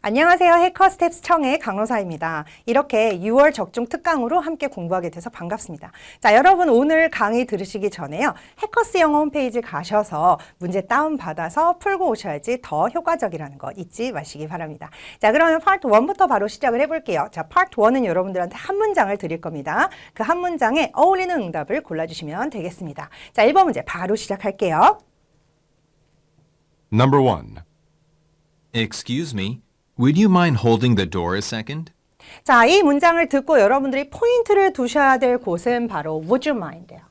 안녕하세요. 해커 스텝스 청의 강로사입니다. 이렇게 6월 적중 특강으로 함께 공부하게 돼서 반갑습니다. 자, 여러분 오늘 강의 들으시기 전에요. 해커스 영어 홈페이지 가셔서 문제 다운받아서 풀고 오셔야지 더 효과적이라는 거 잊지 마시기 바랍니다. 자, 그러면 파트 1부터 바로 시작을 해볼게요. 자, 파트 1은 여러분들한테 한 문장을 드릴 겁니다. 그 한 문장에 어울리는 응답을 골라주시면 되겠습니다. 자, 1번 문제 바로 시작할게요. Number 1. Excuse me, would you mind holding the door a second? 자, 이 문장을 듣고 여러분들이 포인트를 두셔야 될 곳은 바로 would you mind예요.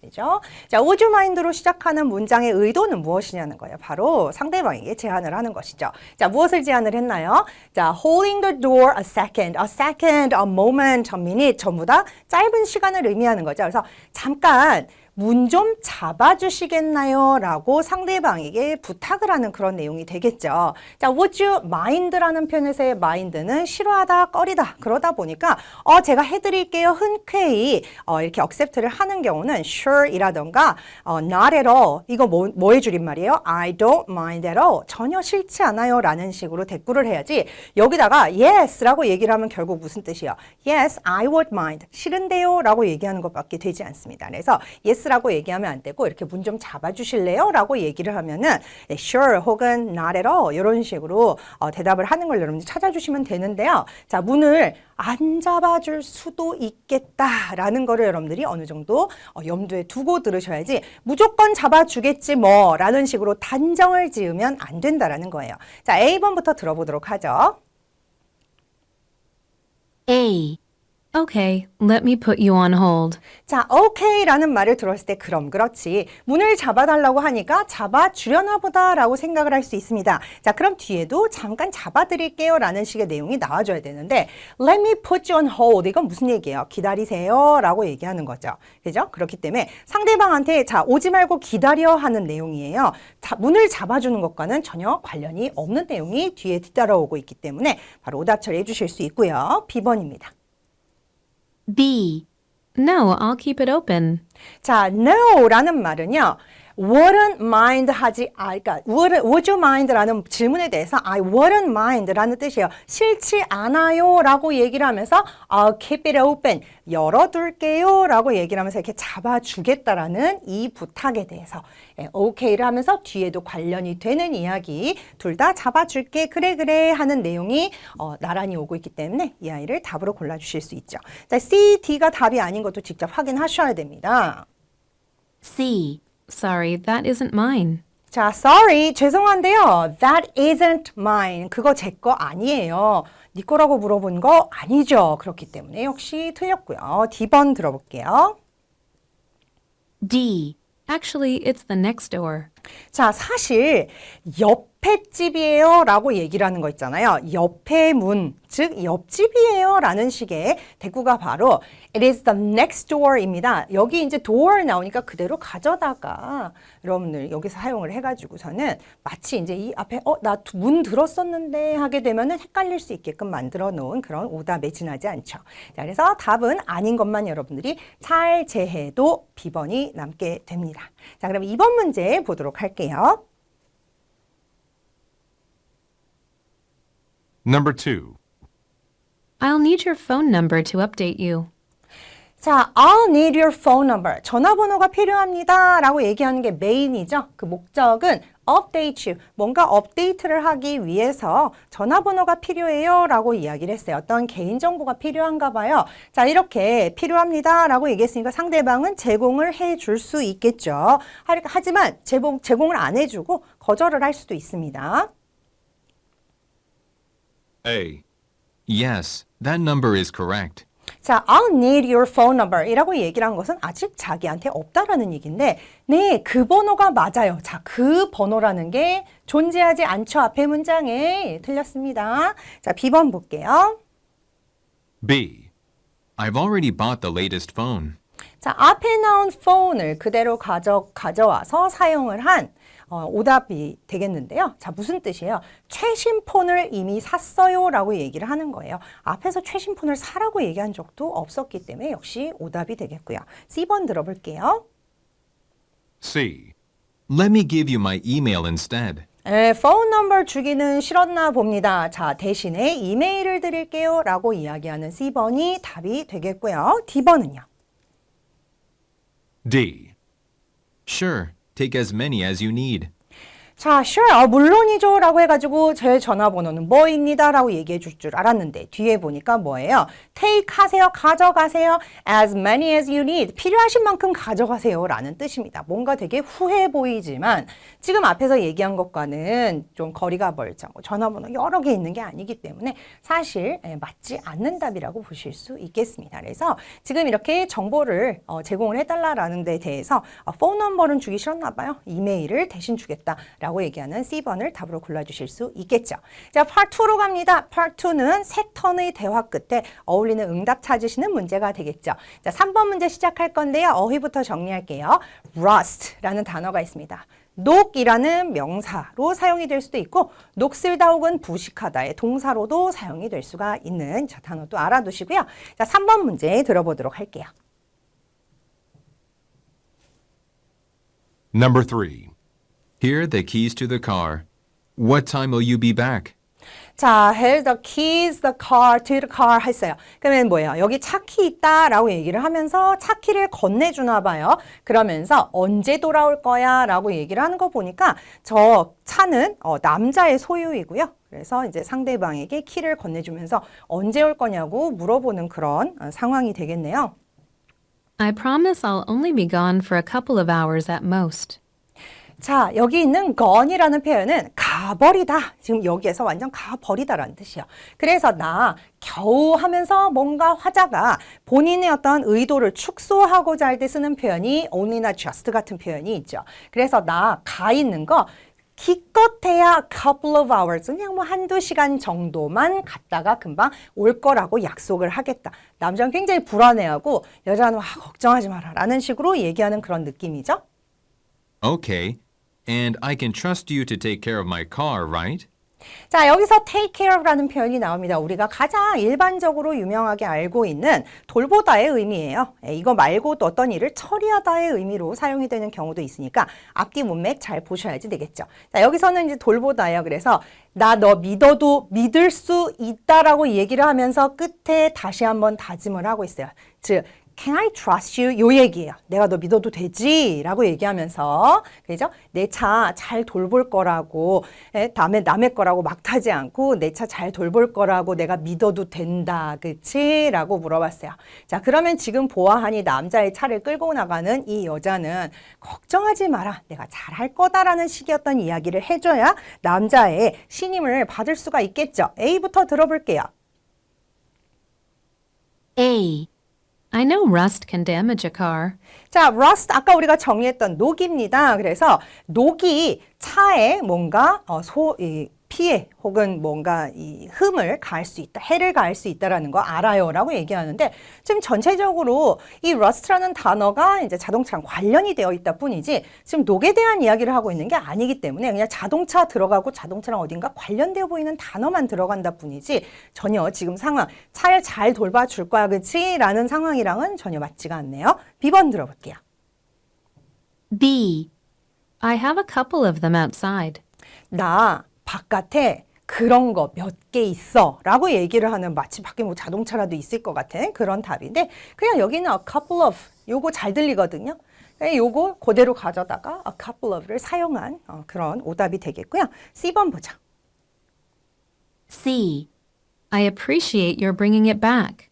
그죠? 자, would you mind로 시작하는 문장의 의도는 무엇이냐는 거예요. 바로 상대방에게 제안을 하는 것이죠. 자, 무엇을 제안을 했나요? 자, holding the door a second, a moment, a minute 전부 다 짧은 시간을 의미하는 거죠. 그래서 잠깐 문 좀 잡아주시겠나요? 라고 상대방에게 부탁을 하는 그런 내용이 되겠죠. 자, would you mind라는 표현에서의 mind는 싫어하다, 꺼리다. 그러다 보니까 제가 해드릴게요. 흔쾌히 이렇게 accept를 하는 경우는 sure이라던가 not at all. 이거 뭐의 줄임말이에요? I don't mind at all. 전혀 싫지 않아요. 라는 식으로 대꾸를 해야지. 여기다가 yes라고 얘기를 하면 결국 무슨 뜻이에요? Yes, I would mind. 싫은데요. 라고 얘기하는 것밖에 되지 않습니다. 그래서 yes 라고 얘기하면 안 되고 이렇게 문 좀 잡아주실래요? 라고 얘기를 하면은 sure 혹은 not at all 이런 식으로 대답을 하는 걸 여러분들 찾아주시면 되는데요. 자, 문을 안 잡아줄 수도 있겠다라는 거를 여러분들이 어느 정도 염두에 두고 들으셔야지 무조건 잡아주겠지 뭐 라는 식으로 단정을 지으면 안 된다라는 거예요. 자, A번부터 들어보도록 하죠. A. Okay, let me put you on hold. 자, okay라는 말을 들었을 때 그럼 그렇지. 문을 잡아달라고 하니까 잡아주려나 보다라고 생각을 할 수 있습니다. 자, 그럼 뒤에도 잠깐 잡아드릴게요 라는 식의 내용이 나와줘야 되는데 let me put you on hold 이건 무슨 얘기예요? 기다리세요 라고 얘기하는 거죠. 그죠? 그렇기 때문에 상대방한테 자, 오지 말고 기다려 하는 내용이에요. 자, 문을 잡아주는 것과는 전혀 관련이 없는 내용이 뒤에 뒤따라오고 있기 때문에 바로 오답 처리해 주실 수 있고요. B번입니다. B. No, I'll keep it open. 자, no라는 말은요. wouldn't mind 그러니까 would you mind라는 질문에 대해서 I wouldn't mind라는 뜻이에요. 싫지 않아요 라고 얘기를 하면서 I'll keep it open, 열어둘게요 라고 얘기를 하면서 이렇게 잡아주겠다라는 이 부탁에 대해서 okay를 하면서 뒤에도 관련이 되는 이야기 둘 다 잡아줄게 그래 하는 내용이 나란히 오고 있기 때문에 이 아이를 답으로 골라주실 수 있죠. 자, C, D가 답이 아닌 것도 직접 확인하셔야 됩니다. C. Sorry, that isn't mine. 자, sorry, 죄송한데요. That isn't mine. 그거 제 거 아니에요. 네 거라고 물어본 거 아니죠. 그렇기 때문에 역시 틀렸고요. D번 들어볼게요. D. Actually, it's the next door. 자, 사실 옆에 집이에요 라고 얘기를 하는 거 있잖아요. 옆에 문, 즉 옆집이에요 라는 식의 대꾸가 바로 It is the next door입니다. 여기 이제 door 나오니까 그대로 가져다가 여러분들 여기서 사용을 해가지고서는 마치 이제 이 앞에 나 문 들었었는데 하게 되면은 헷갈릴 수 있게끔 만들어 놓은 그런 오답에 지나지 않죠. 자, 그래서 답은 아닌 것만 여러분들이 잘 제해도 B번이 남게 됩니다. 자, 그럼 2번 문제 보도록 할게요. Number 2. I'll need your phone number to update you. 자, I'll need your phone number. 전화번호가 필요합니다. 라고 얘기하는 게 메인이죠. 그 목적은 update you. 뭔가 업데이트를 하기 위해서 전화번호가 필요해요. 라고 이야기를 했어요. 어떤 개인정보가 필요한가 봐요. 자, 이렇게 필요합니다. 라고 얘기했으니까 상대방은 제공을 해줄 수 있겠죠. 하지만 제공을 안 해주고 거절을 할 수도 있습니다. A. Yes, that number is correct. 자, I'll need your phone number 이라고 얘기를 한 것은 아직 자기한테 없다라는 얘기인데 네, 그 번호가 맞아요. 자, 그 번호라는 게 존재하지 않죠. 앞에 문장에 틀렸습니다. 자, B번 볼게요. B. I've already bought the latest phone. 자, 앞에 나온 phone을 그대로 가져와서 사용을 한 오답이 되겠는데요. 자, 무슨 뜻이에요? 최신 폰을 이미 샀어요 라고 얘기를 하는 거예요. 앞에서 최신 폰을 사라고 얘기한 적도 없었기 때문에 역시 오답이 되겠고요. C번 들어볼게요. C. Let me give you my email instead. phone number 주기는 싫었나 봅니다. 자, 대신에 이메일을 드릴게요 라고 이야기하는 C번이 답이 되겠고요. D번은요. D. Sure, take as many as you need. 자, sure, 물론이죠 라고 해가지고 제 전화번호는 뭐입니다 라고 얘기해 줄 줄 알았는데 뒤에 보니까 뭐예요? take 하세요, 가져가세요, as many as you need, 필요하신 만큼 가져가세요 라는 뜻입니다. 뭔가 되게 후해 보이지만 지금 앞에서 얘기한 것과는 좀 거리가 멀죠. 전화번호 여러 개 있는 게 아니기 때문에 사실 맞지 않는 답이라고 보실 수 있겠습니다. 그래서 지금 이렇게 정보를 제공을 해달라는 데 대해서 phone number는 주기 싫었나 봐요. 이메일을 대신 주겠다 라고 얘기하는 C번을 답으로 골라주실 수 있겠죠. 자, Part 2로 갑니다. Part 2는 세 턴의 대화 끝에 어울리는 응답 찾으시는 문제가 되겠죠. 자, 3번 문제 시작할 건데요. 어휘부터 정리할게요. rust라는 단어가 있습니다. 녹이라는 명사로 사용이 될 수도 있고 녹슬다 혹은 부식하다의 동사로도 사용이 될 수가 있는 자, 단어도 알아두시고요. 자, 3번 문제 들어보도록 할게요. Number 3. Here are the keys to the car. What time will you be back? 자, here the keys, the car, to the car 했어요. 그러면 뭐예요? 여기 차키 있다라고 얘기를 하면서 차키를 건네주나 봐요. 그러면서 언제 돌아올 거야? 라고 얘기를 하는 거 보니까 저 차는 남자의 소유이고요. 그래서 이제 상대방에게 키를 건네주면서 언제 올 거냐고 물어보는 그런 상황이 되겠네요. I promise I'll only be gone for a couple of hours at most. 자, 여기 있는 gone이라는 표현은 가버리다. 지금 여기에서 완전 가버리다라는 뜻이에요. 그래서 나 겨우 하면서 뭔가 화자가 본인의 어떤 의도를 축소하고자 할 때 쓰는 표현이 only나 just 같은 표현이 있죠. 그래서 나 가 있는 거 기껏해야 couple of hours, 그냥 뭐 한두 시간 정도만 갔다가 금방 올 거라고 약속을 하겠다. 남자는 굉장히 불안해하고 여자는 걱정하지 마라 라는 식으로 얘기하는 그런 느낌이죠. Okay. And I can trust you to take care of my car, right? 자, 여기서 take care of라는 표현이 나옵니다. 우리가 가장 일반적으로 유명하게 알고 있는 돌보다의 의미예요. 이거 말고도 어떤 일을 처리하다의 의미로 사용이 되는 경우도 있으니까 앞뒤 문맥 잘 보셔야지 되겠죠. 자, 여기서는 이제 돌보다예요. 그래서 나 너 믿어도 믿을 수 있다라고 얘기를 하면서 끝에 다시 한번 다짐을 하고 있어요. 즉 Can I trust you? 요 얘기예요. 내가 너 믿어도 되지? 라고 얘기하면서 그죠? 내 차 잘 돌볼 거라고 다음에 남의 거라고 막 타지 않고 내 차 잘 돌볼 거라고 내가 믿어도 된다. 그치? 라고 물어봤어요. 자, 그러면 지금 보아하니 남자의 차를 끌고 나가는 이 여자는 걱정하지 마라. 내가 잘할 거다라는 식이었던 이야기를 해줘야 남자의 신임을 받을 수가 있겠죠. A부터 들어볼게요. A. I know rust can damage a car. 자, rust 아까 우리가 정의했던 녹입니다. 그래서 녹이 차에 뭔가 피해 혹은 뭔가 이 흠을 가할 수 있다, 해를 가할 수 있다라는 거 알아요라고 얘기하는데 지금 전체적으로 이 rust라는 단어가 이제 자동차랑 관련이 되어 있다 뿐이지 지금 녹에 대한 이야기를 하고 있는 게 아니기 때문에 그냥 자동차 들어가고 자동차랑 어딘가 관련되어 보이는 단어만 들어간다 뿐이지 전혀 지금 상황 차를 잘 돌봐줄 거야 그치? 라는 상황이랑은 전혀 맞지가 않네요. B번 들어볼게요. B. I have a couple of them outside. 나 바깥에 그런 거 몇 개 있어 라고 얘기를 하는 마치 밖에 뭐 자동차라도 있을 것 같은 그런 답인데 그냥 여기는 a couple of 요거 잘 들리거든요. 요거 그대로 가져다가 a couple of를 사용한 그런 오답이 되겠고요. C번 보자. C. I appreciate your bringing it back.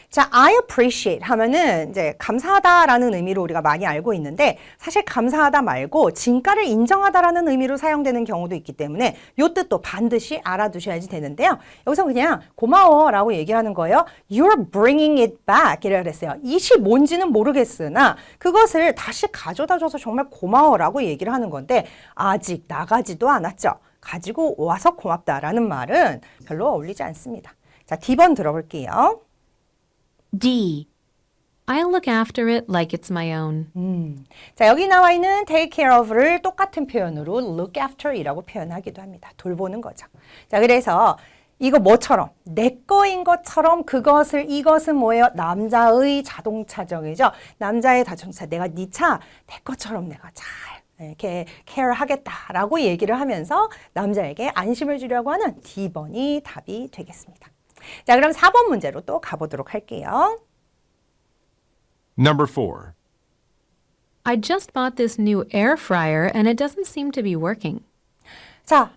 자, I appreciate 하면은 이제 감사하다라는 의미로 우리가 많이 알고 있는데 사실 감사하다 말고 진가를 인정하다라는 의미로 사용되는 경우도 있기 때문에 요 뜻도 반드시 알아두셔야지 되는데요. 여기서 그냥 고마워라고 얘기하는 거예요. You're bringing it back 이라고 그랬어요. 이시 뭔지는 모르겠으나 그것을 다시 가져다 줘서 정말 고마워라고 얘기를 하는 건데 아직 나가지도 않았죠. 가지고 와서 고맙다라는 말은 별로 어울리지 않습니다. 자, D번 들어볼게요. D. I'll look after it like it's my own. 자, 여기 나와 있는 take care of를 똑같은 표현으로 look after이라고 표현하기도 합니다. 돌보는 거죠. 자, 그래서 이거 뭐처럼 내 거인 것처럼 이것은 뭐예요? 남자의 자동차적이죠. 남자의 자동차. 내가 네 차 내 것처럼 내가 잘 이렇게 care 하겠다라고 얘기를 하면서 남자에게 안심을 주려고 하는 D번이 답이 되겠습니다. 자, 그럼 4번 문제로 또 가보도록 할게요. Number 4. I just bought this new air fryer and it doesn't seem to be working. 자,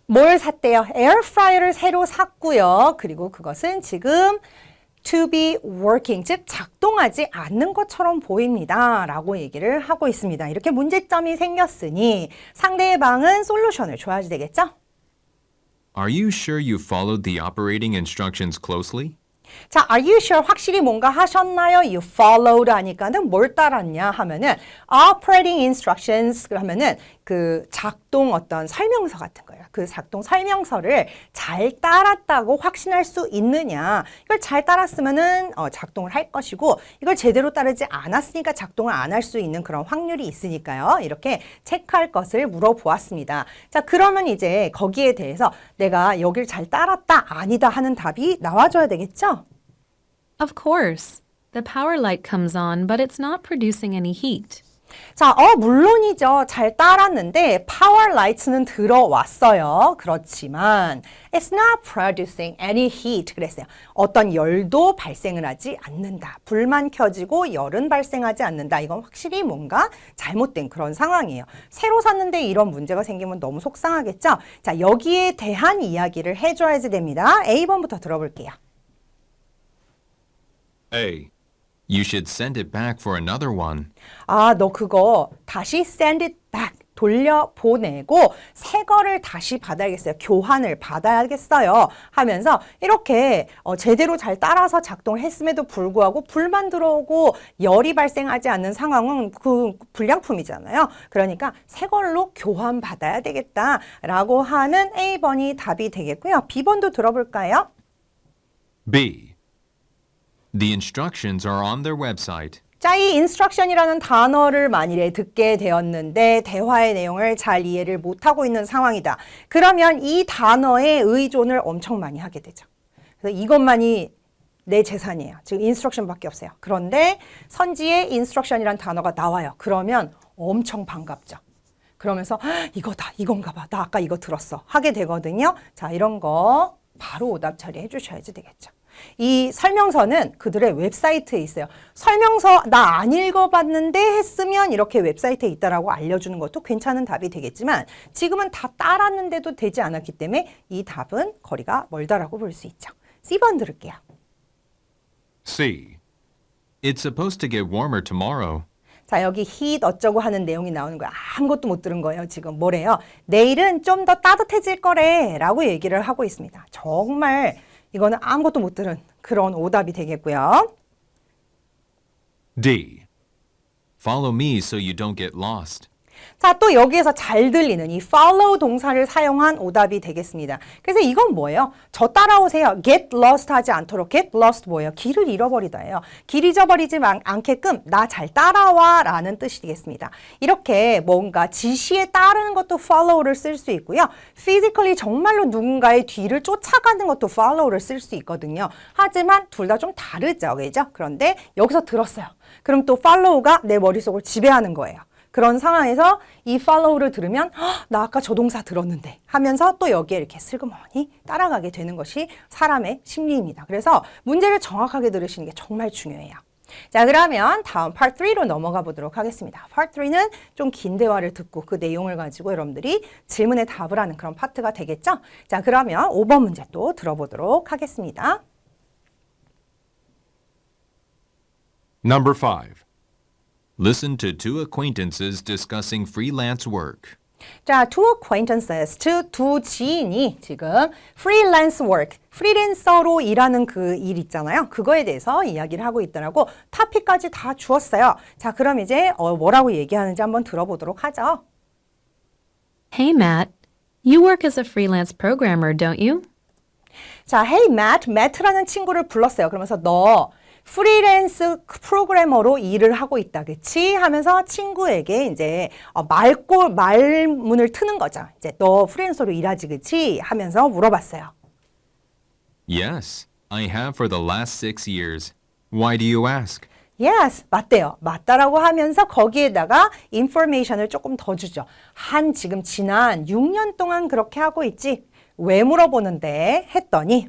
뭘 샀대요? 에어프라이어를 새로 샀고요. 그리고 그것은 지금 to be working, 즉 작동하지 않는 것처럼 보입니다. 라고 얘기를 하고 있습니다. 이렇게 문제점이 생겼으니 상대방은 솔루션을 줘야지 되겠죠? Are you sure you followed the operating instructions closely? 자, are you sure? 확실히 뭔가 하셨나요? You followed 하니까는 뭘 따랐냐 하면은 operating instructions 하면은 그 작동 어떤 설명서 같은 거예요. 그 작동 설명서를 잘 따랐다고 확신할 수 있느냐. 이걸 잘 따랐으면은 작동을 할 것이고 이걸 제대로 따르지 않았으니까 작동을 안 할 수 있는 그런 확률이 있으니까요. 이렇게 체크할 것을 물어보았습니다. 자, 그러면 이제 거기에 대해서 내가 여길 잘 따랐다, 아니다 하는 답이 나와줘야 되겠죠? Of course. The power light comes on, but it's not producing any heat. 자, 물론이죠. 잘 따랐는데 power lights는 들어왔어요. 그렇지만 it's not producing any heat. 그랬어요. 어떤 열도 발생을 하지 않는다. 불만 켜지고 열은 발생하지 않는다. 이건 확실히 뭔가 잘못된 그런 상황이에요. 새로 샀는데 이런 문제가 생기면 너무 속상하겠죠? 자, 여기에 대한 이야기를 해줘야지 됩니다. A번부터 들어볼게요. A. You should send it back for another one. 아, 너 그거 다시 send it back 돌려보내고 새 거를 다시 받아야겠어요. 교환을 받아야겠어요. 하면서 이렇게 제대로 잘 따라서 작동을 했음에도 불구하고 불만 들어오고 열이 발생하지 않는 상황은 그 불량품이잖아요. 그러니까 새 걸로 교환 받아야 되겠다라고 하는 A번이 답이 되겠고요. B번도 들어볼까요? B. The instructions are on their website. 자, 이 instruction이라는 단어를 만일에 듣게 되었는데 대화의 내용을 잘 이해를 못하고 있는 상황이다. 그러면 이 단어에 의존을 엄청 많이 하게 되죠. 그래서 이것만이 내 재산이에요. 지금 instruction밖에 없어요. 그런데 선지에 instruction이라는 단어가 나와요. 그러면 엄청 반갑죠. 그러면서 이거다, 이건가 봐. 나 아까 이거 들었어. 하게 되거든요. 자, 이런 거 바로 오답 처리해 주셔야지 되겠죠. 이 설명서는 그들의 웹사이트에 있어요. 설명서 나 안 읽어봤는데 했으면 이렇게 웹사이트에 있다라고 알려주는 것도 괜찮은 답이 되겠지만 지금은 다 따랐는데도 되지 않았기 때문에 이 답은 거리가 멀다라고 볼 수 있죠. C번 들을게요. C. It's supposed to get warmer tomorrow. 자, 여기 heat 어쩌고 하는 내용이 나오는 거야. 아무것도 못 들은 거예요. 지금 뭐래요? 내일은 좀 더 따뜻해질 거래 라고 얘기를 하고 있습니다. 정말 이거는 아무것도 못 들은 그런 오답이 되겠고요. D. Follow me so you don't get lost. 자, 또 여기에서 잘 들리는 이 follow 동사를 사용한 오답이 되겠습니다. 그래서 이건 뭐예요? 저 따라오세요. get lost 하지 않도록 get lost 뭐예요? 길을 잃어버리다예요. 길 잊어버리지 않게끔 나 잘 따라와 라는 뜻이 되겠습니다. 이렇게 뭔가 지시에 따르는 것도 follow를 쓸 수 있고요. physically 정말로 누군가의 뒤를 쫓아가는 것도 follow를 쓸 수 있거든요. 하지만 둘 다 좀 다르죠. 그죠? 그런데 여기서 들었어요. 그럼 또 follow가 내 머릿속을 지배하는 거예요. 그런 상황에서 이 follow를 들으면 나 아까 저 동사 들었는데 하면서 또 여기에 이렇게 슬그머니 따라가게 되는 것이 사람의 심리입니다. 그래서 문제를 정확하게 들으시는 게 정말 중요해요. 자, 그러면 다음 part 3로 넘어가 보도록 하겠습니다. part 3는 좀 긴 대화를 듣고 그 내용을 가지고 여러분들이 질문에 답을 하는 그런 파트가 되겠죠? 자, 그러면 5번 문제 또 들어보도록 하겠습니다. Number 5. Listen to two acquaintances discussing freelance work. 자, two acquaintances, 두 지인이 지금 freelance work, 프리랜서로 일하는 그 일 있잖아요. 그거에 대해서 이야기를 하고 있더라고. 토픽까지 다 주었어요. 자, 그럼 이제 뭐라고 얘기하는지 한번 들어보도록 하죠. Hey, Matt. You work as a freelance programmer, don't you? 자, hey Matt, Matt라는 친구를 불렀어요. 그러면서 너 프리랜스 프로그래머로 일을 하고 있다, 그치? 하면서 친구에게 이제 말문을 트는 거죠. 이제 너 프리랜서로 일하지, 그치? 하면서 물어봤어요. Yes, I have for the last 6 years. Why do you ask? Yes, 맞대요. 맞다라고 하면서 거기에다가 information을 조금 더 주죠. 지금 지난 6년 동안 그렇게 하고 있지? 왜 물어보는데? 했더니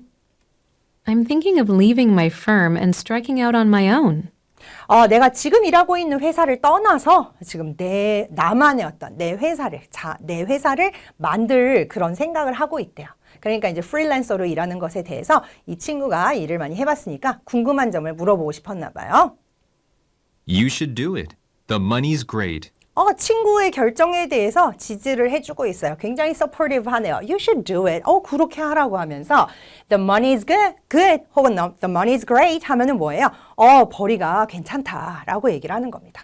I'm thinking of leaving my firm and striking out on my own. 내가 지금 일하고 있는 회사를 떠나서 지금 나만의 어떤 내 회사를 만들 그런 생각을 하고 있대요. 그러니까 이제 프리랜서로 일하는 것에 대해서 이 친구가 일을 많이 해봤으니까 궁금한 점을 물어보고 싶었나 봐요. You should do it. The money's great. 친구의 결정에 대해서 지지를 해주고 있어요. 굉장히 supportive 하네요. You should do it. 그렇게 하라고 하면서 the money is good 혹은 the money is great 하면은 뭐예요? 벌이가 괜찮다라고 얘기를 하는 겁니다.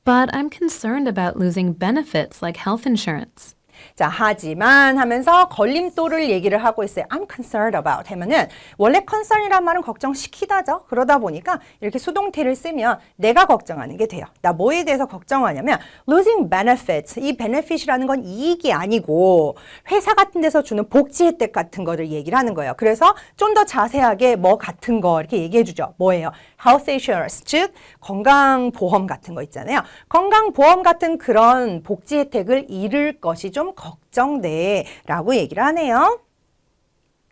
But I'm concerned about losing benefits like health insurance. 자, 하지만 하면서 걸림돌을 얘기를 하고 있어요. I'm concerned about 하면은 원래 concern이란 말은 걱정시키다죠. 그러다 보니까 이렇게 수동태를 쓰면 내가 걱정하는 게 돼요. 나 뭐에 대해서 걱정하냐면 losing benefits. 이 benefit이라는 건 이익이 아니고 회사 같은 데서 주는 복지 혜택 같은 거를 얘기를 하는 거예요. 그래서 좀 더 자세하게 뭐 같은 거 이렇게 얘기해 주죠. 뭐예요? health insurance, 즉 건강보험 같은 거 있잖아요. 건강보험 같은 그런 복지 혜택을 잃을 것이 좀 걱정돼 라고 얘기를 하네요.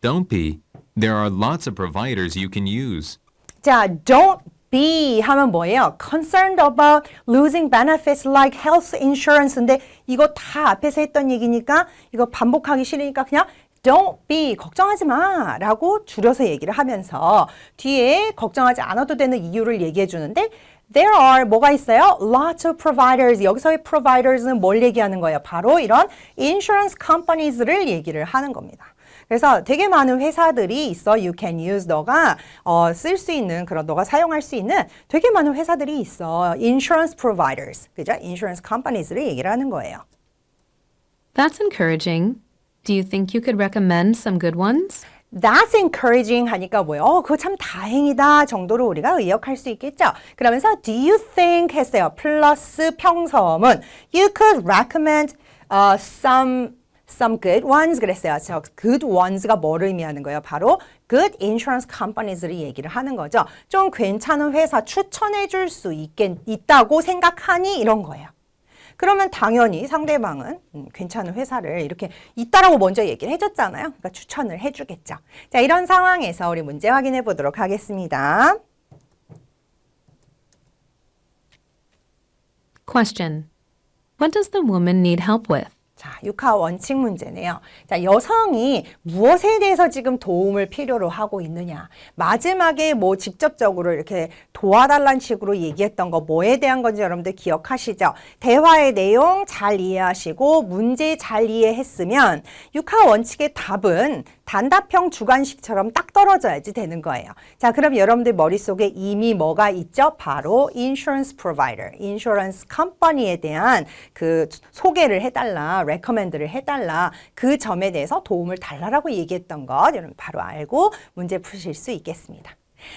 Don't be. There are lots of providers you can use. 자, don't be 하면 뭐예요? concerned about losing benefits like health insurance인데 이거 다 앞에서 했던 얘기니까 이거 반복하기 싫으니까 그냥 don't be, 걱정하지 마 라고 줄여서 얘기를 하면서 뒤에 걱정하지 않아도 되는 이유를 얘기해 주는데 There are 뭐가 있어요? Lots of providers. 여기서의 providers는 뭘 얘기하는 거예요? 바로 이런 insurance companies를 얘기를 하는 겁니다. 그래서 되게 많은 회사들이 있어. You can use 너가 쓸 수 있는 그런 너가 사용할 수 있는 되게 많은 회사들이 있어. Insurance providers. 그죠? Insurance companies를 얘기를 하는 거예요. That's encouraging. Do you think you could recommend some good ones? That's encouraging 하니까 뭐예요? 그거 참 다행이다 정도로 우리가 의역할 수 있겠죠. 그러면서 do you think 했어요. 플러스 평서문. You could recommend some good ones 그랬어요. 저 good ones가 뭐를 의미하는 거예요? 바로 good insurance companies를 얘기를 하는 거죠. 좀 괜찮은 회사 추천해 줄 수 있다고 생각하니 이런 거예요. 그러면 당연히 상대방은 괜찮은 회사를 이렇게 있다라고 먼저 얘기를 해줬잖아요. 그러니까 추천을 해주겠죠. 자, 이런 상황에서 우리 문제 확인해 보도록 하겠습니다. Question. What does the woman need help with? 자, 육하 원칙 문제네요. 자, 여성이 무엇에 대해서 지금 도움을 필요로 하고 있느냐. 마지막에 뭐 직접적으로 이렇게 도와달라는 식으로 얘기했던 거 뭐에 대한 건지 여러분들 기억하시죠? 대화의 내용 잘 이해하시고 문제 잘 이해했으면 육하 원칙의 답은 단답형 주관식처럼 딱 떨어져야지 되는 거예요. 자, 그럼 여러분들 머릿속에 이미 뭐가 있죠? 바로 insurance provider, insurance company에 대한 그 소개를 해달라, recommend를 해달라, 그 점에 대해서 도움을 달라라고 얘기했던 것 여러분 바로 알고 문제 푸실 수 있겠습니다.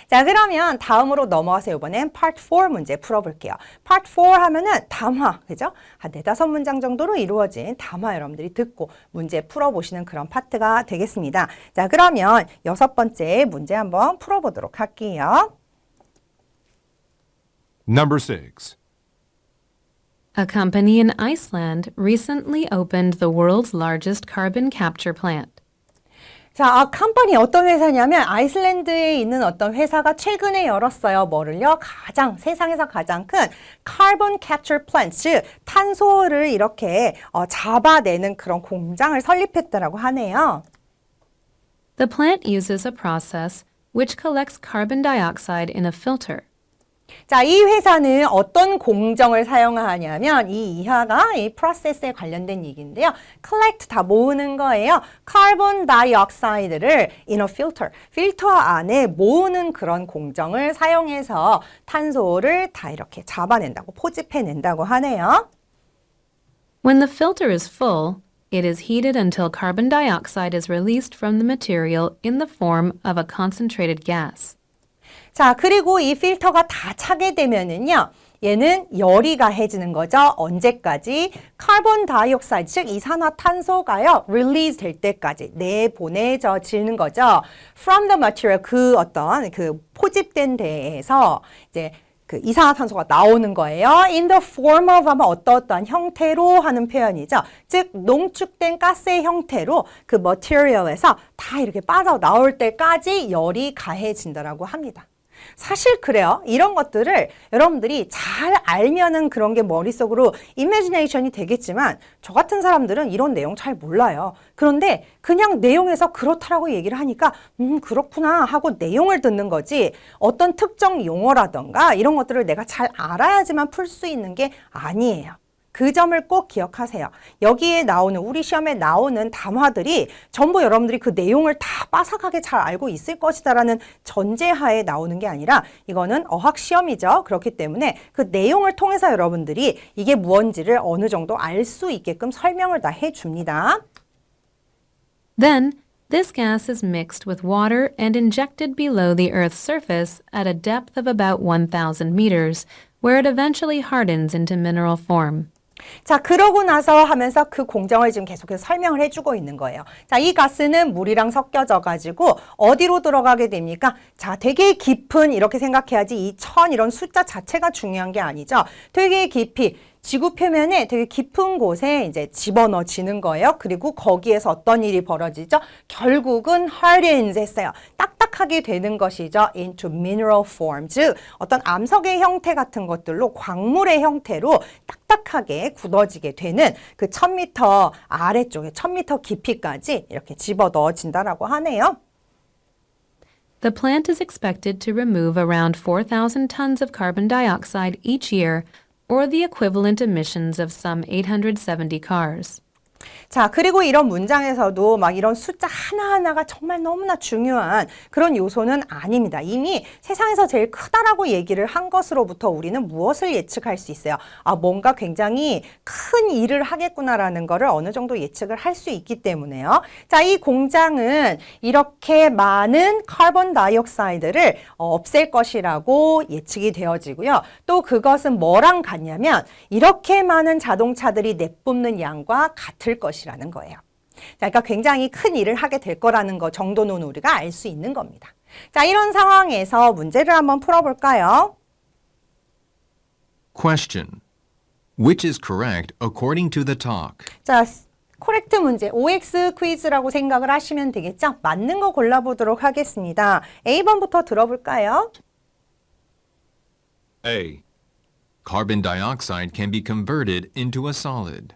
자, 그러면 다음으로 넘어가서 이번엔 Part 4 문제 풀어볼게요. Part 4 하면은 담화, 그죠? 한 4-5문장 정도로 이루어진 담화 여러분들이 듣고 문제 풀어보시는 그런 파트가 되겠습니다. 자, 그러면 6번째 문제 한번 풀어보도록 할게요. Number 6. A company in Iceland recently opened the world's largest carbon capture plant. 자, 컴퍼니 어떤 회사냐면 아이슬란드에 있는 어떤 회사가 최근에 열었어요. 뭐를요? 세상에서 가장 큰 카본 캡처 플랜트, 즉 탄소를 이렇게 잡아내는 그런 공장을 설립했다라고 하네요. The plant uses a process which collects carbon dioxide in a filter. 자, 이 회사는 어떤 공정을 사용하냐면 이 이하가 이 프로세스에 관련된 얘기인데요. collect 다 모으는 거예요. 카본 다이옥사이드를 in a filter, 필터 안에 모으는 그런 공정을 사용해서 탄소를 다 이렇게 잡아낸다고 포집해낸다고 하네요. When the filter is full, it is heated until carbon dioxide is released from the material in the form of a concentrated gas. 자, 그리고 이 필터가 다 차게 되면은요, 얘는 열이 가해지는 거죠. 언제까지? 카본 다이옥사이드, 즉 이산화탄소가요. release 될 때까지 내보내져지는 거죠. from the material, 그 어떤 그 포집된 데에서 이제 그 이산화탄소가 나오는 거예요. in the form of 하면 어떠한 형태로 하는 표현이죠. 즉 농축된 가스의 형태로 그 material에서 다 이렇게 빠져나올 때까지 열이 가해진다라고 합니다. 사실 그래요. 이런 것들을 여러분들이 잘 알면은 그런 게 머릿속으로 이미지네이션이 되겠지만 저 같은 사람들은 이런 내용 잘 몰라요. 그런데 그냥 내용에서 그렇다라고 얘기를 하니까 그렇구나 하고 내용을 듣는 거지 어떤 특정 용어라던가 이런 것들을 내가 잘 알아야지만 풀 수 있는 게 아니에요. 그 점을 꼭 기억하세요. 여기에 나오는 우리 시험에 나오는 단화들이 전부 여러분들이 그 내용을 다 빠삭하게 잘 알고 있을 것이다라는 전제하에 나오는 게 아니라 이거는 어학 시험이죠. 그렇기 때문에 그 내용을 통해서 여러분들이 이게 무언지를 어느 정도 알 수 있게끔 설명을 다 해줍니다. Then, this gas is mixed with water and injected below the Earth's surface at a depth of about 1,000 meters, where it eventually hardens into mineral form. 자, 그러고 나서 하면서 그 공정을 지금 계속해서 설명을 해주고 있는 거예요. 자, 이 가스는 물이랑 섞여져 가지고 어디로 들어가게 됩니까? 자, 되게 깊은 이렇게 생각해야지 이 1000 이런 숫자 자체가 중요한 게 아니죠. 되게 깊이 지구 표면에 되게 깊은 곳에 이제 집어넣어지는 거예요. 그리고 거기에서 어떤 일이 벌어지죠? 결국은 hardens 했어요. 딱딱하게 되는 것이죠. into mineral form. 즉 어떤 암석의 형태 같은 것들로 광물의 형태로 딱딱하게 굳어지게 되는 그 1000m 아래쪽에 1000m 깊이까지 이렇게 집어넣어진다라고 하네요. The plant is expected to remove around 4,000 tons of carbon dioxide each year, or the equivalent emissions of some 870 cars. 자, 그리고 이런 문장에서도 막 이런 숫자 하나하나가 정말 너무나 중요한 그런 요소는 아닙니다. 이미 세상에서 제일 크다라고 얘기를 한 것으로부터 우리는 무엇을 예측할 수 있어요? 아, 뭔가 굉장히 큰 일을 하겠구나라는 거를 어느 정도 예측을 할 수 있기 때문에요. 자, 이 공장은 이렇게 많은 카본 다이옥사이드를 없앨 것이라고 예측이 되어지고요. 또 그것은 뭐랑 같냐면 이렇게 많은 자동차들이 내뿜는 양과 같을 것이라는 거예요. 자, 그러니까 굉장히 큰 일을 하게 될 거라는 거 정도는 우리가 알 수 있는 겁니다. 자, 이런 상황에서 문제를 한번 풀어볼까요? Question. Which is correct according to the talk? 자, 코렉트 문제, OX 퀴즈라고 생각을 하시면 되겠죠? 맞는 거 골라보도록 하겠습니다. A번부터 들어볼까요? A. Carbon dioxide can be converted into a solid.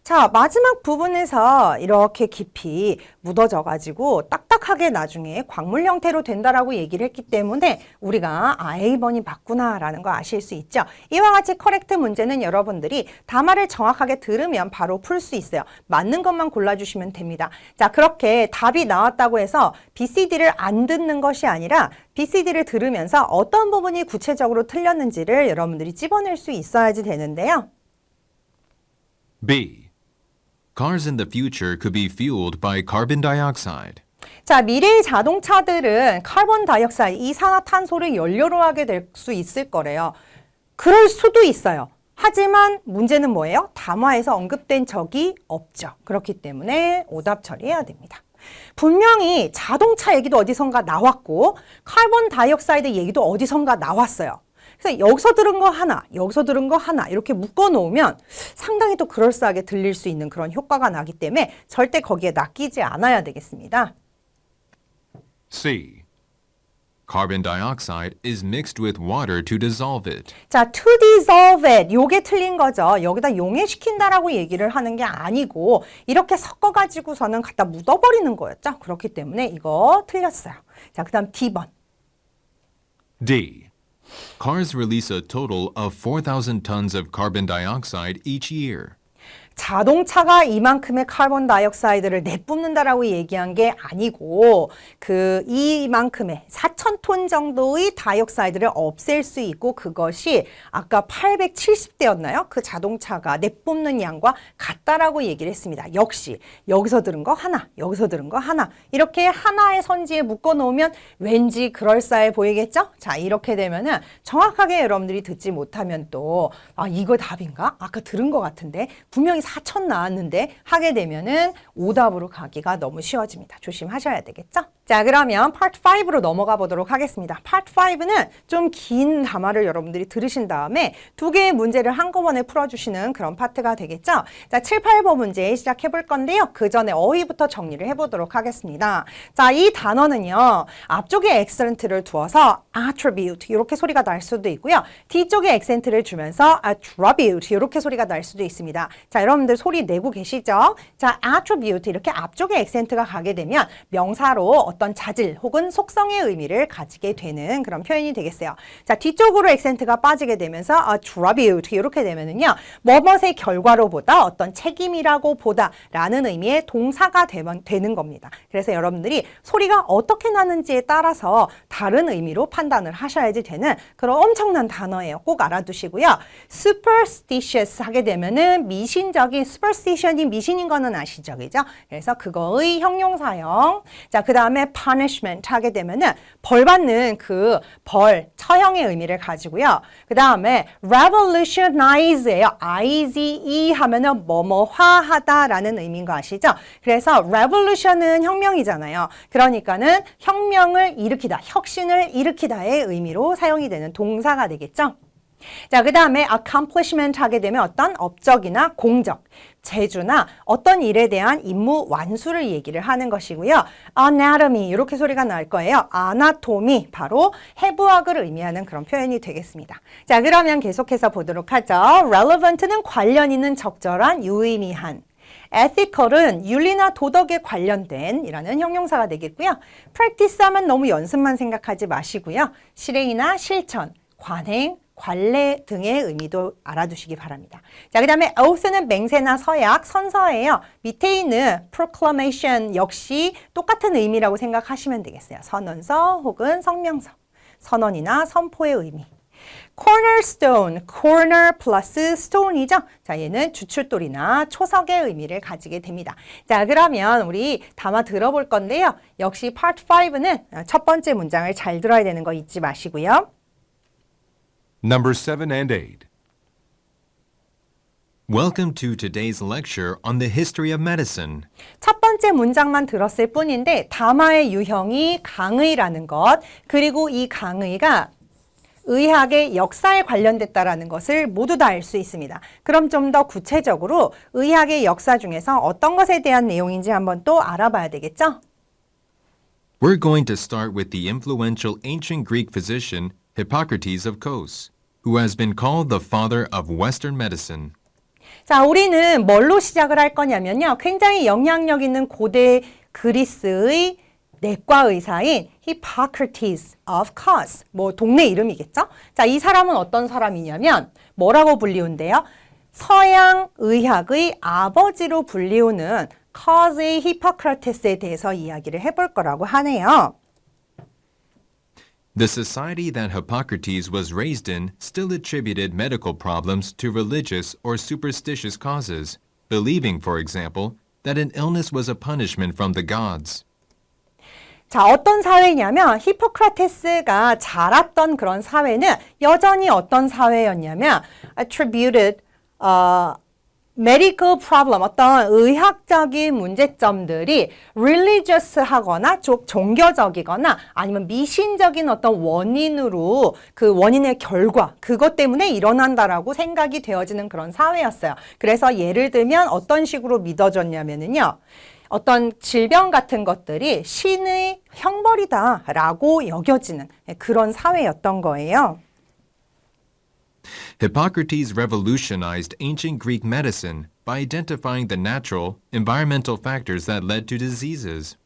자, 마지막 부분에서 이렇게 깊이 묻어져가지고 딱딱하게 나중에 광물 형태로 된다라고 얘기를 했기 때문에 우리가 A번이 맞구나라는 거 아실 수 있죠. 이와 같이 커렉트 문제는 여러분들이 답말을 정확하게 들으면 바로 풀 수 있어요. 맞는 것만 골라주시면 됩니다. 자, 그렇게 답이 나왔다고 해서 BCD를 안 듣는 것이 아니라 BCD를 들으면서 어떤 부분이 구체적으로 틀렸는지를 여러분들이 찝어낼 수 있어야지 되는데요. B. Cars in the future could be fueled by carbon dioxide. 자, 미래의 자동차들은 카본 다이옥사이드, 이산화탄소를 연료로 하게 될 수 있을 거래요. 그럴 수도 있어요. 하지만 문제는 뭐예요? 담화에서 언급된 적이 없죠. 그렇기 때문에 오답 처리해야 됩니다. 분명히 자동차 얘기도 어디선가 나왔고 카본 다이옥사이드 얘기도 어디선가 나왔어요. 그래서 여기서 들은 거 하나, 여기서 들은 거 하나 이렇게 묶어 놓으면 상당히 또 그럴싸하게 들릴 수 있는 그런 효과가 나기 때문에 절대 거기에 낚이지 않아야 되겠습니다. C. Carbon dioxide is mixed with water to dissolve it. 자, to dissolve it. 요게 틀린 거죠. 여기다 용해시킨다라고 얘기를 하는 게 아니고 이렇게 섞어가지고서는 갖다 묻어버리는 거였죠. 그렇기 때문에 이거 틀렸어요. 자, 그 다음 D번. D. Cars release a total of 4,000 tons of carbon dioxide each year. 자동차가 이만큼의 카본 다이옥사이드를 내뿜는다라고 얘기한 게 아니고 이만큼의 4,000톤 정도의 다이옥사이드를 없앨 수 있고 그것이 아까 870대였나요? 그 자동차가 내뿜는 양과 같다라고 얘기를 했습니다. 역시 여기서 들은 거 하나, 여기서 들은 거 하나 이렇게 하나의 선지에 묶어 놓으면 왠지 그럴싸해 보이겠죠? 자, 이렇게 되면은 정확하게 여러분들이 듣지 못하면 또 이거 답인가? 아까 들은 것 같은데 분명히 4,000 나왔는데 하게 되면은 오답으로 가기가 너무 쉬워집니다. 조심하셔야 되겠죠? 자, 그러면 파트 5로 넘어가 보도록 하겠습니다. 파트 5는 좀 긴 담화를 여러분들이 들으신 다음에 두 개의 문제를 한꺼번에 풀어주시는 그런 파트가 되겠죠? 자, 7, 8번 문제 시작해 볼 건데요. 그 전에 어휘부터 정리를 해보도록 하겠습니다. 자, 이 단어는요. 앞쪽에 액센트를 두어서 attribute 이렇게 소리가 날 수도 있고요. 뒤쪽에 액센트를 주면서 attribute 이렇게 소리가 날 수도 있습니다. 자, 여러분들 소리 내고 계시죠? 자, attribute 이렇게 앞쪽에 액센트가 가게 되면 명사로 어떤 자질 혹은 속성의 의미를 가지게 되는 그런 표현이 되겠어요. 자, 뒤쪽으로 액센트가 빠지게 되면서 attribute 이렇게 되면은요. 뭐뭇의 결과로 보다 어떤 책임이라고 보다 라는 의미의 동사가 되는 겁니다. 그래서 여러분들이 소리가 어떻게 나는지에 따라서 다른 의미로 판단을 하셔야지 되는 그런 엄청난 단어예요. 꼭 알아두시고요. superstitious 하게 되면은 미신적인 superstition이 미신인 거는 아시죠? 그죠? 그래서 그거의 형용사형. 자, 그 다음에 punishment 하게 되면은 벌 받는 그 벌, 처형의 의미를 가지고요. 그 다음에 revolutionize예요. IZE 하면은 뭐뭐화하다라는 의미인 거 아시죠? 그래서 revolution은 혁명이잖아요. 그러니까는 혁명을 일으키다, 혁신을 일으키다의 의미로 사용이 되는 동사가 되겠죠? 자, 그 다음에 accomplishment 하게 되면 어떤 업적이나 공적, 재주나 어떤 일에 대한 임무 완수를 얘기를 하는 것이고요. anatomy 이렇게 소리가 날 거예요. 아나토미 바로 해부학을 의미하는 그런 표현이 되겠습니다. 자, 그러면 계속해서 보도록 하죠. relevant는 관련 있는 적절한 유의미한 ethical은 윤리나 도덕에 관련된 이라는 형용사가 되겠고요. practice 하면 너무 연습만 생각하지 마시고요. 실행이나 실천, 관행, 관례 등의 의미도 알아두시기 바랍니다. 자, 그 다음에 oath는 맹세나 서약, 선서예요. 밑에 있는 proclamation 역시 똑같은 의미라고 생각하시면 되겠어요. 선언서 혹은 성명서, 선언이나 선포의 의미. cornerstone, corner 플러스 stone이죠. 자, 얘는 주춧돌이나 초석의 의미를 가지게 됩니다. 자, 그러면 우리 담아 들어볼 건데요. 역시 part 5는 첫 번째 문장을 잘 들어야 되는 거 잊지 마시고요. Number 7 and 8. Welcome to today's lecture on the history of medicine. 첫 번째 문장만 들었을 뿐인데 담화의 유형이 강의라는 것, 그리고 이 강의가 의학의 역사에 관련됐다라는 것을 모두 다 알 수 있습니다. 그럼 좀 더 구체적으로 의학의 역사 중에서 어떤 것에 대한 내용인지 한번 또 알아봐야 되겠죠? We're going to start with the influential ancient Greek physician Hippocrates of Kos, who has been called the father of Western medicine. 자, 우리는 뭘로 시작을 할 거냐면요. 굉장히 영향력 있는 고대 그리스의 내과 의사인 Hippocrates of Kos. 뭐 동네 이름이겠죠? 자, 이 사람은 어떤 사람이냐면 뭐라고 불리운데요? 서양 의학의 아버지로 불리우는 Kos의 히포크라테스에 대해서 이야기를 해볼 거라고 하네요. The society that Hippocrates was raised in still attributed medical problems to religious or superstitious causes, believing, for example, that an illness was a punishment from the gods. 자, 어떤 사회냐면 히포크라테스가 자랐던 그런 사회는 여전히 어떤 사회였냐면 attributed medical problem, 어떤 의학적인 문제점들이 religious하거나 종교적이거나 아니면 미신적인 어떤 원인으로 그 원인의 결과, 그것 때문에 일어난다라고 생각이 되어지는 그런 사회였어요. 그래서 예를 들면 어떤 식으로 믿어졌냐면요. 어떤 질병 같은 것들이 신의 형벌이다라고 여겨지는 그런 사회였던 거예요. Hippocrates revolutionized ancient Greek medicine by identifying the natural, environmental factors that led to diseases.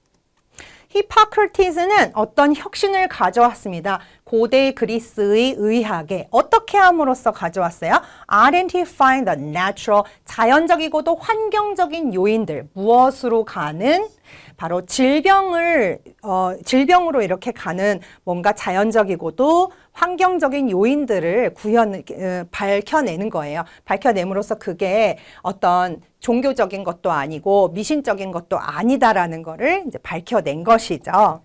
히포크라테스는 어떤 혁신을 가져왔습니다. 고대 그리스의 의학에 어떻게 함으로써 가져왔어요? Identifying the natural, 자연적이고도 환경적인 요인들, 무엇으로 가는? 바로 질병으로 이렇게 가는 뭔가 자연적이고도 환경적인 요인들을 밝혀내는 거예요. 밝혀냄으로써 그게 어떤 종교적인 것도 아니고 미신적인 것도 아니다라는 거를 이제 밝혀낸 것이죠.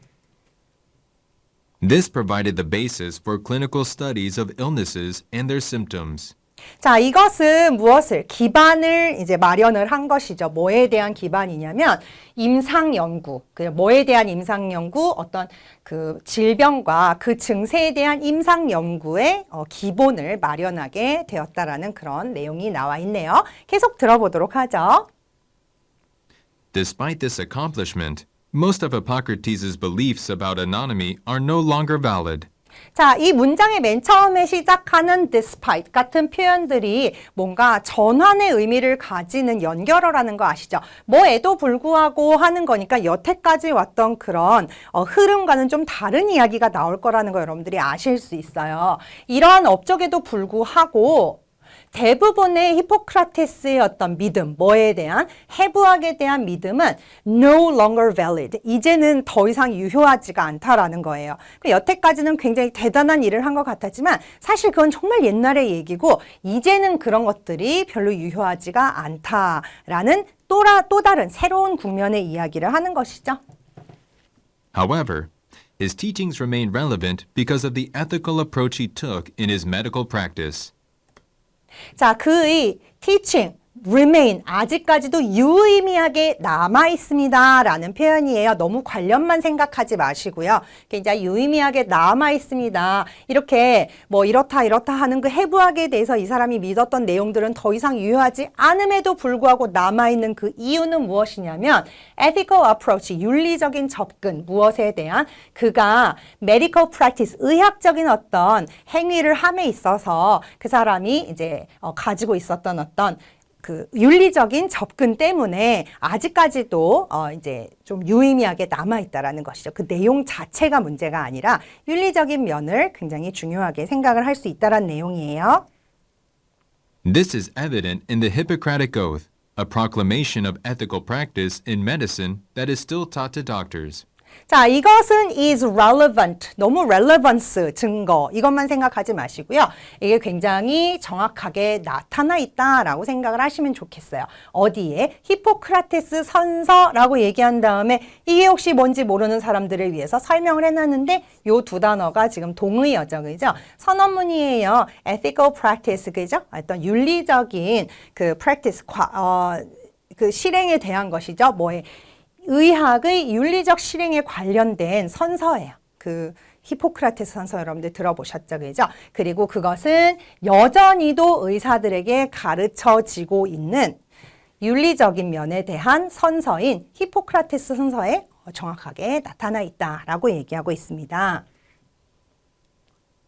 This provided the basis for clinical studies of illnesses and their symptoms. 자, 이것은 무엇을 기반을 이제 마련을 한 것이죠. 뭐에 대한 기반이냐면 임상 연구. 뭐에 대한 임상 연구? 어떤 그 질병과 그 증세에 대한 임상 연구의 기본을 마련하게 되었다라는 그런 내용이 나와 있네요. 계속 들어보도록 하죠. Despite this accomplishment, most of Hippocrates' beliefs about anatomy are no longer valid. 자, 이 문장의 맨 처음에 시작하는 despite 같은 표현들이 뭔가 전환의 의미를 가지는 연결어라는 거 아시죠? 뭐에도 불구하고 하는 거니까 여태까지 왔던 그런 흐름과는 좀 다른 이야기가 나올 거라는 거 여러분들이 아실 수 있어요. 이러한 업적에도 불구하고 대부분의 히포크라테스의 어떤 믿음, 뭐에 대한 해부학에 대한 믿음은 no longer valid. 이제는 더 이상 유효하지가 않다라는 거예요. 여태까지는 굉장히 대단한 일을 한 것 같았지만 사실 그건 정말 옛날의 얘기고 이제는 그런 것들이 별로 유효하지가 않다라는 또 다른 새로운 국면의 이야기를 하는 것이죠. However, his teachings remain relevant because of the ethical approach he took in his medical practice. 자, 그의 teaching, remain, 아직까지도 유의미하게 남아있습니다 라는 표현이에요. 너무 관련만 생각하지 마시고요. 굉장히 유의미하게 남아있습니다. 이렇게 뭐 이렇다 하는 그 해부학에 대해서 이 사람이 믿었던 내용들은 더 이상 유효하지 않음에도 불구하고 남아있는 그 이유는 무엇이냐면 ethical approach, 윤리적인 접근, 무엇에 대한 그가 medical practice, 의학적인 어떤 행위를 함에 있어서 그 사람이 이제 가지고 있었던 어떤 그 윤리적인 접근 때문에 아직까지도 이제 좀 유의미하게 남아있다라는 것이죠. 그 내용 자체가 문제가 아니라 윤리적인 면을 굉장히 중요하게 생각을 할 수 있다라는 내용이에요. This is evident in the Hippocratic Oath, a proclamation of ethical practice in medicine that is still taught to doctors. 자, 이것은 is relevant, 너무 relevance, 증거 이것만 생각하지 마시고요. 이게 굉장히 정확하게 나타나 있다라고 생각을 하시면 좋겠어요. 어디에? 히포크라테스 선서라고 얘기한 다음에 이게 혹시 뭔지 모르는 사람들을 위해서 설명을 해놨는데 요 두 단어가 지금 동의어죠, 그죠? 선언문이에요. ethical practice, 그죠? 어떤 윤리적인 그 practice, 그 실행에 대한 것이죠. 뭐에? 의학의 윤리적 실행에 관련된 선서예요. 그 히포크라테스 선서 여러분들 들어보셨죠, 그죠? 그리고 그것은 여전히도 의사들에게 가르쳐지고 있는 윤리적인 면에 대한 선서인 히포크라테스 선서에 정확하게 나타나 있다라고 얘기하고 있습니다.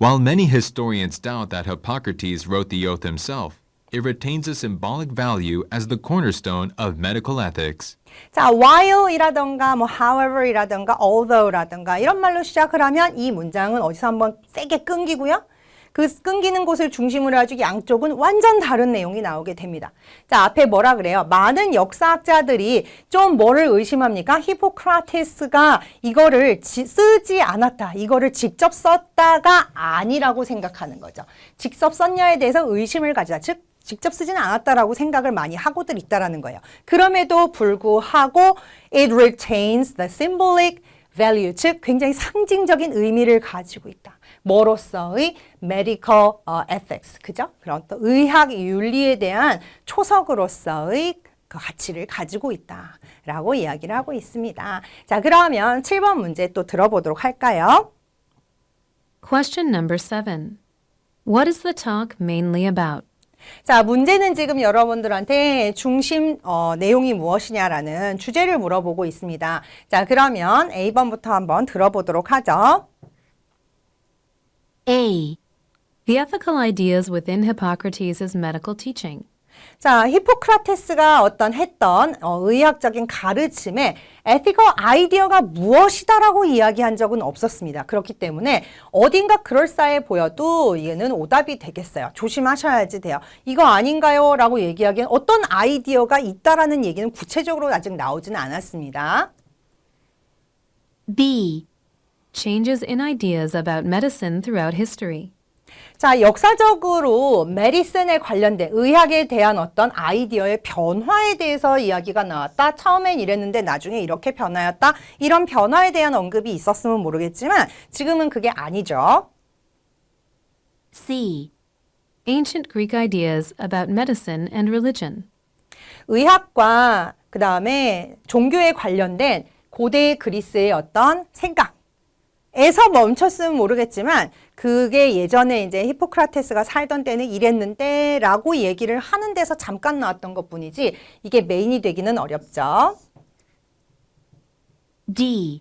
While many historians doubt that Hippocrates wrote the oath himself, it retains a symbolic value as the cornerstone of medical ethics. 자, while이라던가 뭐 however이라던가 although라던가 이런 말로 시작을 하면 이 문장은 어디서 한번 세게 끊기고요. 그 끊기는 곳을 중심으로 해가지고 양쪽은 완전 다른 내용이 나오게 됩니다. 자, 앞에 뭐라 그래요? 많은 역사학자들이 좀 뭐를 의심합니까? 히포크라테스가 이거를 쓰지 않았다. 이거를 직접 썼다가 아니라고 생각하는 거죠. 직접 썼냐에 대해서 의심을 가지다. 즉, 직접 쓰지는 않았다라고 생각을 많이 하고들 있다라는 거예요. 그럼에도 불구하고 it retains the symbolic value, 즉 굉장히 상징적인 의미를 가지고 있다. 뭐로서의 medical ethics, 그죠? 그런 또 의학 윤리에 대한 초석으로서의 그 가치를 가지고 있다라고 이야기를 하고 있습니다. 자, 그러면 7번 문제 또 들어보도록 할까요? Question number 7. What is the talk mainly about? 자, 문제는 지금 여러분들한테 중심 내용이 무엇이냐라는 주제를 물어보고 있습니다. 자, 그러면 A번부터 한번 들어보도록 하죠. A. The ethical ideas within Hippocrates' medical teaching. 자, 히포크라테스가 했던 의학적인 가르침에 ethical 아이디어가 무엇이다라고 이야기한 적은 없었습니다. 그렇기 때문에 어딘가 그럴싸해 보여도 얘는 오답이 되겠어요. 조심하셔야지 돼요. 이거 아닌가요? 라고 얘기하기엔 어떤 아이디어가 있다라는 얘기는 구체적으로 아직 나오지는 않았습니다. B. Changes in ideas about medicine throughout history. 자, 역사적으로 메디슨에 관련된 의학에 대한 어떤 아이디어의 변화에 대해서 이야기가 나왔다. 처음엔 이랬는데 나중에 이렇게 변화였다. 이런 변화에 대한 언급이 있었으면 모르겠지만 지금은 그게 아니죠. C. Ancient Greek ideas about medicine and religion. 의학과 그 다음에 종교에 관련된 고대 그리스의 어떤 생각에서 멈췄으면 모르겠지만 그게 예전에 이제 히포크라테스가 살던 때는 이랬는데 라고 얘기를 하는 데서 잠깐 나왔던 것 뿐이지 이게 메인이 되기는 어렵죠. D.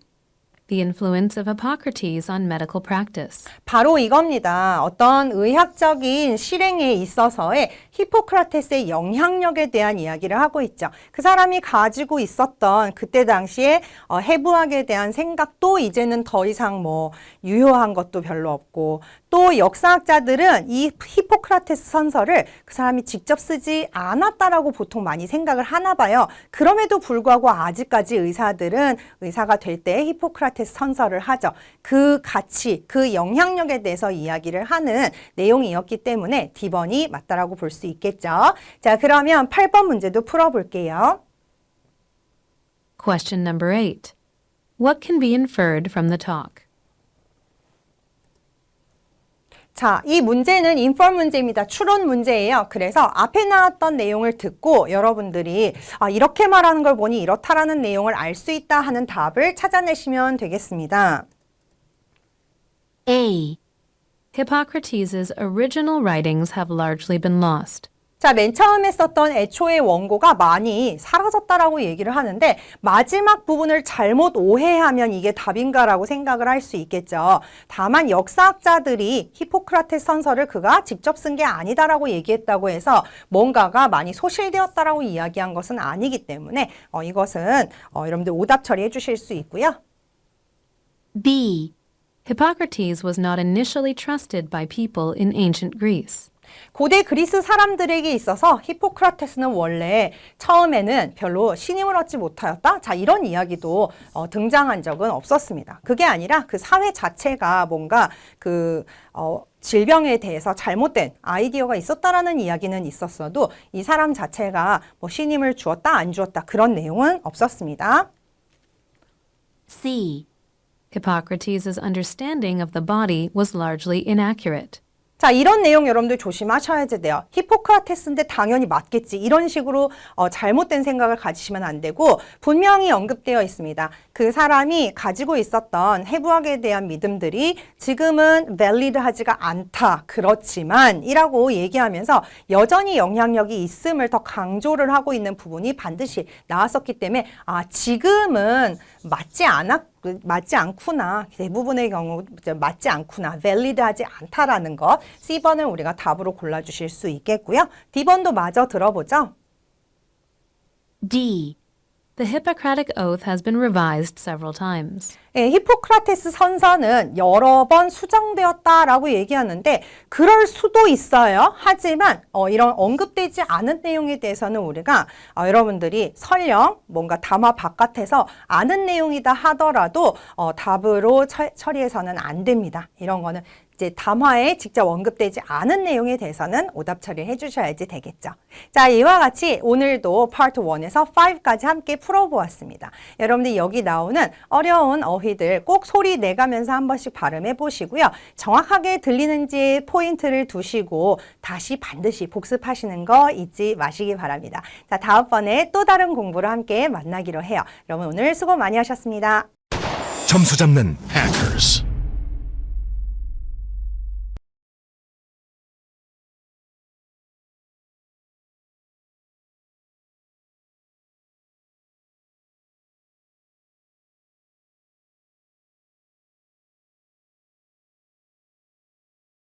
The influence of Hippocrates on medical practice. 바로 이겁니다. 어떤 의학적인 실행에 있어서의 히포크라테스의 영향력에 대한 이야기를 하고 있죠. 그 사람이 가지고 있었던 그때 당시에 해부학에 대한 생각도 이제는 더 이상 유효한 것도 별로 없고 또 역사학자들은 이 히포크라테스 선서를 그 사람이 직접 쓰지 않았다라고 보통 많이 생각을 하나 봐요. 그럼에도 불구하고 아직까지 의사들은 의사가 될 때 히포크라테스 선서를 하죠. 그 가치, 그 영향력에 대해서 이야기를 하는 내용이었기 때문에 D번이 맞다라고 볼 수 있겠죠. 자, 그러면 8번 문제도 풀어볼게요. Question number 8. What can be inferred from the talk? 자, 이 문제는 인펄 문제입니다. 추론 문제예요. 그래서 앞에 나왔던 내용을 듣고 여러분들이 이렇게 말하는 걸 보니 이렇다라는 내용을 알 수 있다 하는 답을 찾아내시면 되겠습니다. A. Hippocrates' original writings have largely been lost. 자, 맨 처음에 썼던 애초의 원고가 많이 사라졌다라고 얘기를 하는데 마지막 부분을 잘못 오해하면 이게 답인가라고 생각을 할 수 있겠죠. 다만 역사학자들이 히포크라테스 선서를 그가 직접 쓴 게 아니다라고 얘기했다고 해서 뭔가가 많이 소실되었다라고 이야기한 것은 아니기 때문에 이것은 여러분들 오답 처리해 주실 수 있고요. B. Hippocrates was not initially trusted by people in ancient Greece. 고대 그리스 사람들에게 있어서 히포크라테스는 원래 처음에는 별로 신임을 얻지 못하였다. 자, 이런 이야기도 등장한 적은 없었습니다. 그게 아니라 그 사회 자체가 뭔가 질병에 대해서 잘못된 아이디어가 있었다라는 이야기는 있었어도 이 사람 자체가 신임을 주었다 안 주었다 그런 내용은 없었습니다. C. Hippocrates' understanding of the body was largely inaccurate. 자, 이런 내용 여러분들 조심하셔야지 돼요. 히포크라테스인데 당연히 맞겠지. 이런 식으로 잘못된 생각을 가지시면 안 되고 분명히 언급되어 있습니다. 그 사람이 가지고 있었던 해부학에 대한 믿음들이 지금은 밸리드하지가 않다. 그렇지만 이라고 얘기하면서 여전히 영향력이 있음을 더 강조를 하고 있는 부분이 반드시 나왔었기 때문에 지금은 맞지 않구나. 대부분의 경우 맞지 않구나. 밸리드하지 않다라는 것. C번을 우리가 답으로 골라주실 수 있겠고요. D번도 마저 들어보죠. D. The Hippocratic Oath has been revised several times. 예, 히포크라테스 선서는 여러 번 수정되었다라고 얘기하는데 그럴 수도 있어요. 하지만 이런 언급되지 않은 내용에 대해서는 우리가 여러분들이 설령 뭔가 담화 바깥에서 아는 내용이다 하더라도 답으로 처리해서는 안 됩니다. 이런 거는 이제 담화에 직접 언급되지 않은 내용에 대해서는 오답 처리를 해주셔야지 되겠죠. 자, 이와 같이 오늘도 파트 1에서 5까지 함께 풀어보았습니다. 여러분들 여기 나오는 어려운 어휘들 꼭 소리 내가면서 한 번씩 발음해 보시고요. 정확하게 들리는지 포인트를 두시고 다시 반드시 복습하시는 거 잊지 마시기 바랍니다. 자, 다음번에 또 다른 공부를 함께 만나기로 해요. 여러분 오늘 수고 많이 하셨습니다. 점수 잡는 Hackers.